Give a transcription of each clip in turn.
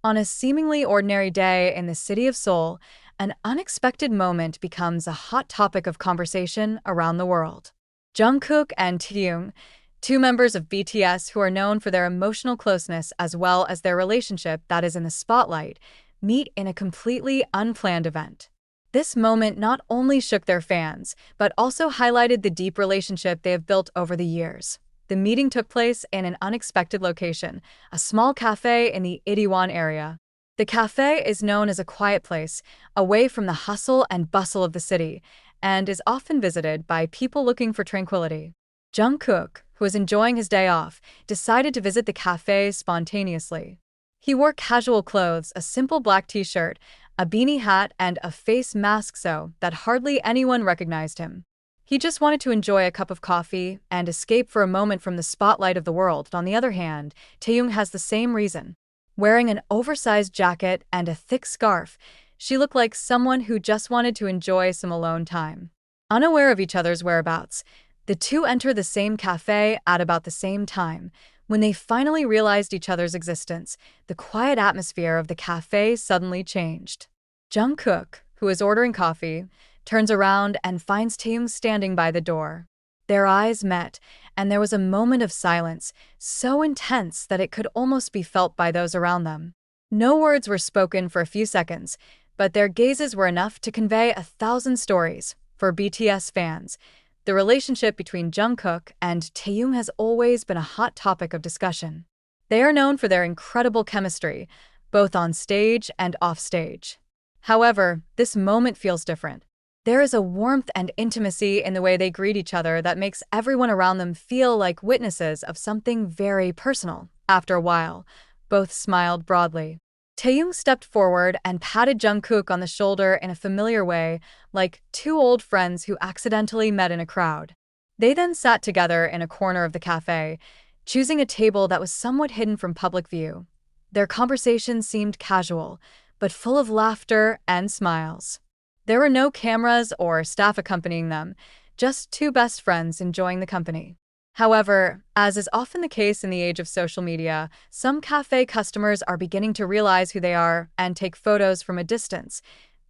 On a seemingly ordinary day in the city of Seoul, an unexpected moment becomes a hot topic of conversation around the world. Jungkook and Taehyung, two members of BTS who are known for their emotional closeness as well as their relationship that is in the spotlight, meet in a completely unplanned event. This moment not only shook their fans, but also highlighted the deep relationship they have built over the years. The meeting took place in an unexpected location, a small cafe in the Itaewon area. The cafe is known as a quiet place, away from the hustle and bustle of the city, and is often visited by people looking for tranquility. Jungkook, who was enjoying his day off, decided to visit the cafe spontaneously. He wore casual clothes, a simple black t-shirt, a beanie hat, and a face mask so that hardly anyone recognized him. He just wanted to enjoy a cup of coffee and escape for a moment from the spotlight of the world. On the other hand, Taehyung has the same reason. Wearing an oversized jacket and a thick scarf, she looked like someone who just wanted to enjoy some alone time. Unaware of each other's whereabouts, the two enter the same cafe at about the same time. When they finally realized each other's existence, the quiet atmosphere of the cafe suddenly changed. Jungkook, who is ordering coffee, turns around and finds Taehyung standing by the door. Their eyes met, and there was a moment of silence, so intense that it could almost be felt by those around them. No words were spoken for a few seconds, but their gazes were enough to convey 1,000 stories. For BTS fans, the relationship between Jungkook and Taehyung has always been a hot topic of discussion. They are known for their incredible chemistry, both on stage and off stage. However, this moment feels different. There is a warmth and intimacy in the way they greet each other that makes everyone around them feel like witnesses of something very personal. After a while, both smiled broadly. Taehyung stepped forward and patted Jungkook on the shoulder in a familiar way, like two old friends who accidentally met in a crowd. They then sat together in a corner of the cafe, choosing a table that was somewhat hidden from public view. Their conversation seemed casual, but full of laughter and smiles. There were no cameras or staff accompanying them, just two best friends enjoying the company. However, as is often the case in the age of social media, some cafe customers are beginning to realize who they are and take photos from a distance.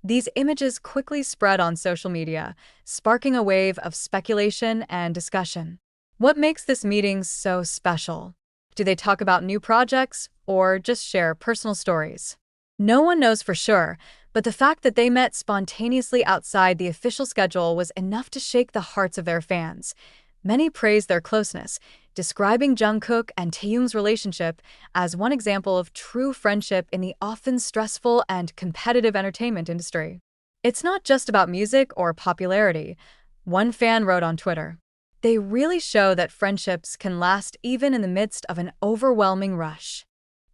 These images quickly spread on social media, sparking a wave of speculation and discussion. What makes this meeting so special? Do they talk about new projects or just share personal stories? No one knows for sure, but the fact that they met spontaneously outside the official schedule was enough to shake the hearts of their fans. Many praised their closeness, describing Jungkook and Taehyung's relationship as one example of true friendship in the often stressful and competitive entertainment industry. It's not just about music or popularity, one fan wrote on Twitter. They really show that friendships can last even in the midst of an overwhelming rush.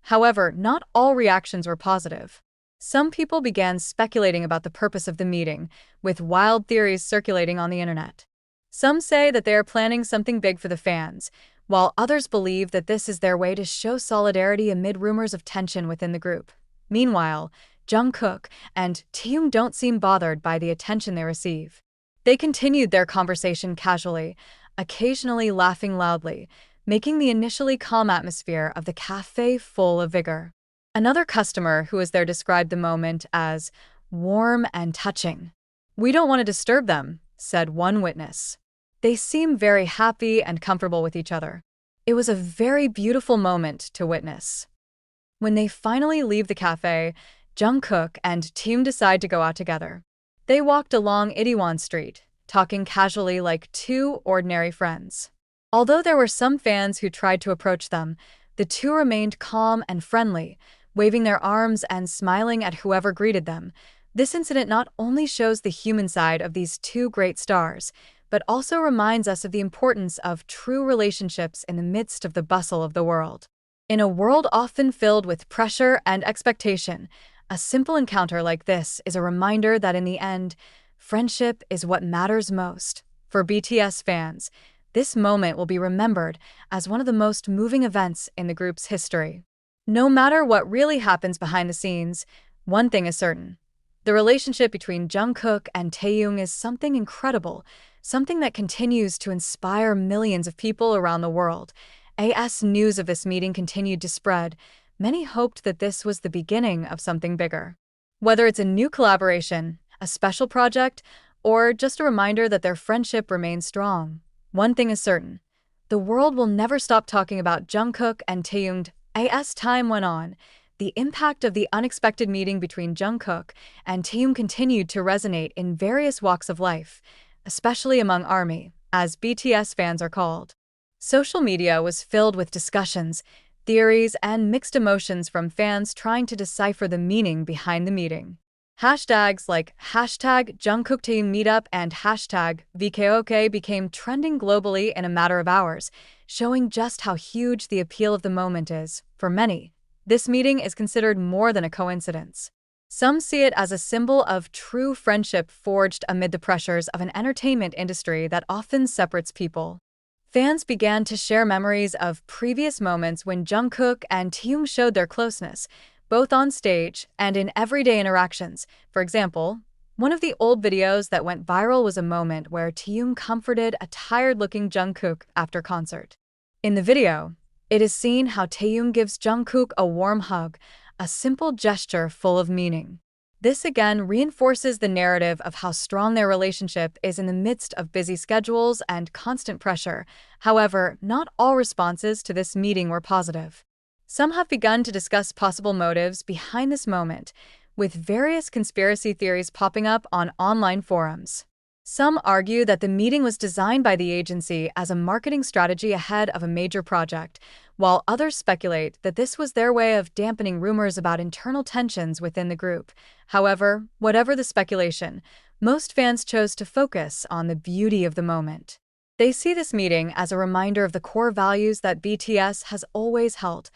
However, not all reactions were positive. Some people began speculating about the purpose of the meeting, with wild theories circulating on the internet. Some say that they are planning something big for the fans, while others believe that this is their way to show solidarity amid rumors of tension within the group. Meanwhile, Jungkook and Taehyung don't seem bothered by the attention they receive. They continued their conversation casually, occasionally laughing loudly, making the initially calm atmosphere of the cafe full of vigor. Another customer who was there described the moment as warm and touching. "We don't want to disturb them," said one witness. "They seem very happy and comfortable with each other." It was a very beautiful moment to witness. When they finally leave the cafe, Jungkook and Taehyung decide to go out together. They walked along Itaewon Street, talking casually like two ordinary friends. Although there were some fans who tried to approach them, the two remained calm and friendly, waving their arms and smiling at whoever greeted them. This incident not only shows the human side of these two great stars, but also reminds us of the importance of true relationships in the midst of the bustle of the world. In a world often filled with pressure and expectation, a simple encounter like this is a reminder that in the end, friendship is what matters most. For BTS fans, this moment will be remembered as one of the most moving events in the group's history. No matter what really happens behind the scenes, one thing is certain. The relationship between Jungkook and Taehyung is something incredible, something that continues to inspire millions of people around the world. As news of this meeting continued to spread, many hoped that this was the beginning of something bigger. Whether it's a new collaboration, a special project, or just a reminder that their friendship remains strong, one thing is certain: the world will never stop talking about Jungkook and Taehyung. As time went on, the impact of the unexpected meeting between Jungkook and Taehyung continued to resonate in various walks of life, especially among ARMY, as BTS fans are called. Social media was filled with discussions, theories, and mixed emotions from fans trying to decipher the meaning behind the meeting. Hashtags like hashtag JungkookTaehyung Meetup and hashtag VKOK became trending globally in a matter of hours, showing just how huge the appeal of the moment is. For many, this meeting is considered more than a coincidence. Some see it as a symbol of true friendship forged amid the pressures of an entertainment industry that often separates people. Fans began to share memories of previous moments when Jungkook and Taehyung showed their closeness, both on stage and in everyday interactions. For example, one of the old videos that went viral was a moment where Taehyung comforted a tired-looking Jungkook after concert. In the video, it is seen how Taehyung gives Jungkook a warm hug, a simple gesture full of meaning. This again reinforces the narrative of how strong their relationship is in the midst of busy schedules and constant pressure. However, not all responses to this meeting were positive. Some have begun to discuss possible motives behind this moment, with various conspiracy theories popping up on online forums. Some argue that the meeting was designed by the agency as a marketing strategy ahead of a major project, while others speculate that this was their way of dampening rumors about internal tensions within the group. However, whatever the speculation, most fans chose to focus on the beauty of the moment. They see this meeting as a reminder of the core values that BTS has always held: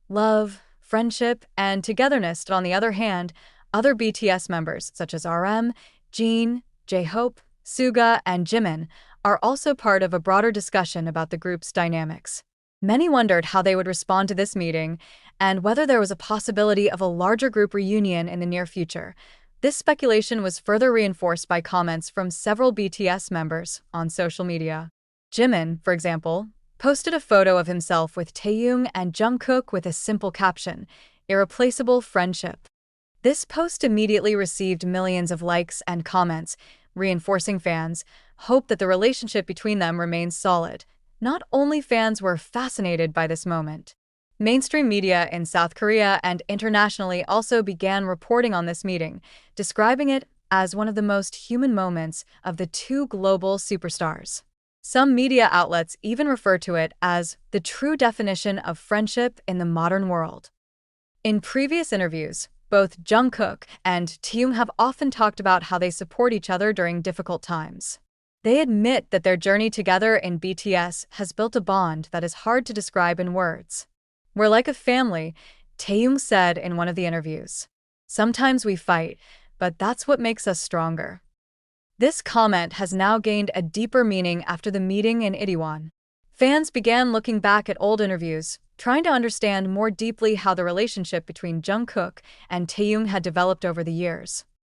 love, friendship, and togetherness. On the other hand, other BTS members, such as RM, Jin, J-Hope, Suga, and Jimin, are also part of a broader discussion about the group's dynamics. Many wondered how they would respond to this meeting and whether there was a possibility of a larger group reunion in the near future. This speculation was further reinforced by comments from several BTS members on social media. Jimin, for example, posted a photo of himself with Taehyung and Jungkook with a simple caption, "Irreplaceable friendship." This post immediately received millions of likes and comments, reinforcing fans' hope that the relationship between them remains solid. Not only fans were fascinated by this moment. Mainstream media in South Korea and internationally also began reporting on this meeting, describing it as one of the most human moments of the two global superstars. Some media outlets even refer to it as the true definition of friendship in the modern world. In previous interviews, both Jungkook and Taehyung have often talked about how they support each other during difficult times. They admit that their journey together in BTS has built a bond that is hard to describe in words. "We're like a family," Taehyung said in one of the interviews. "Sometimes we fight, but that's what makes us stronger." This comment has now gained a deeper meaning after the meeting in Itaewon. Fans began looking back at old interviews, trying to understand more deeply how the relationship between Jungkook and Taehyung had developed over the years.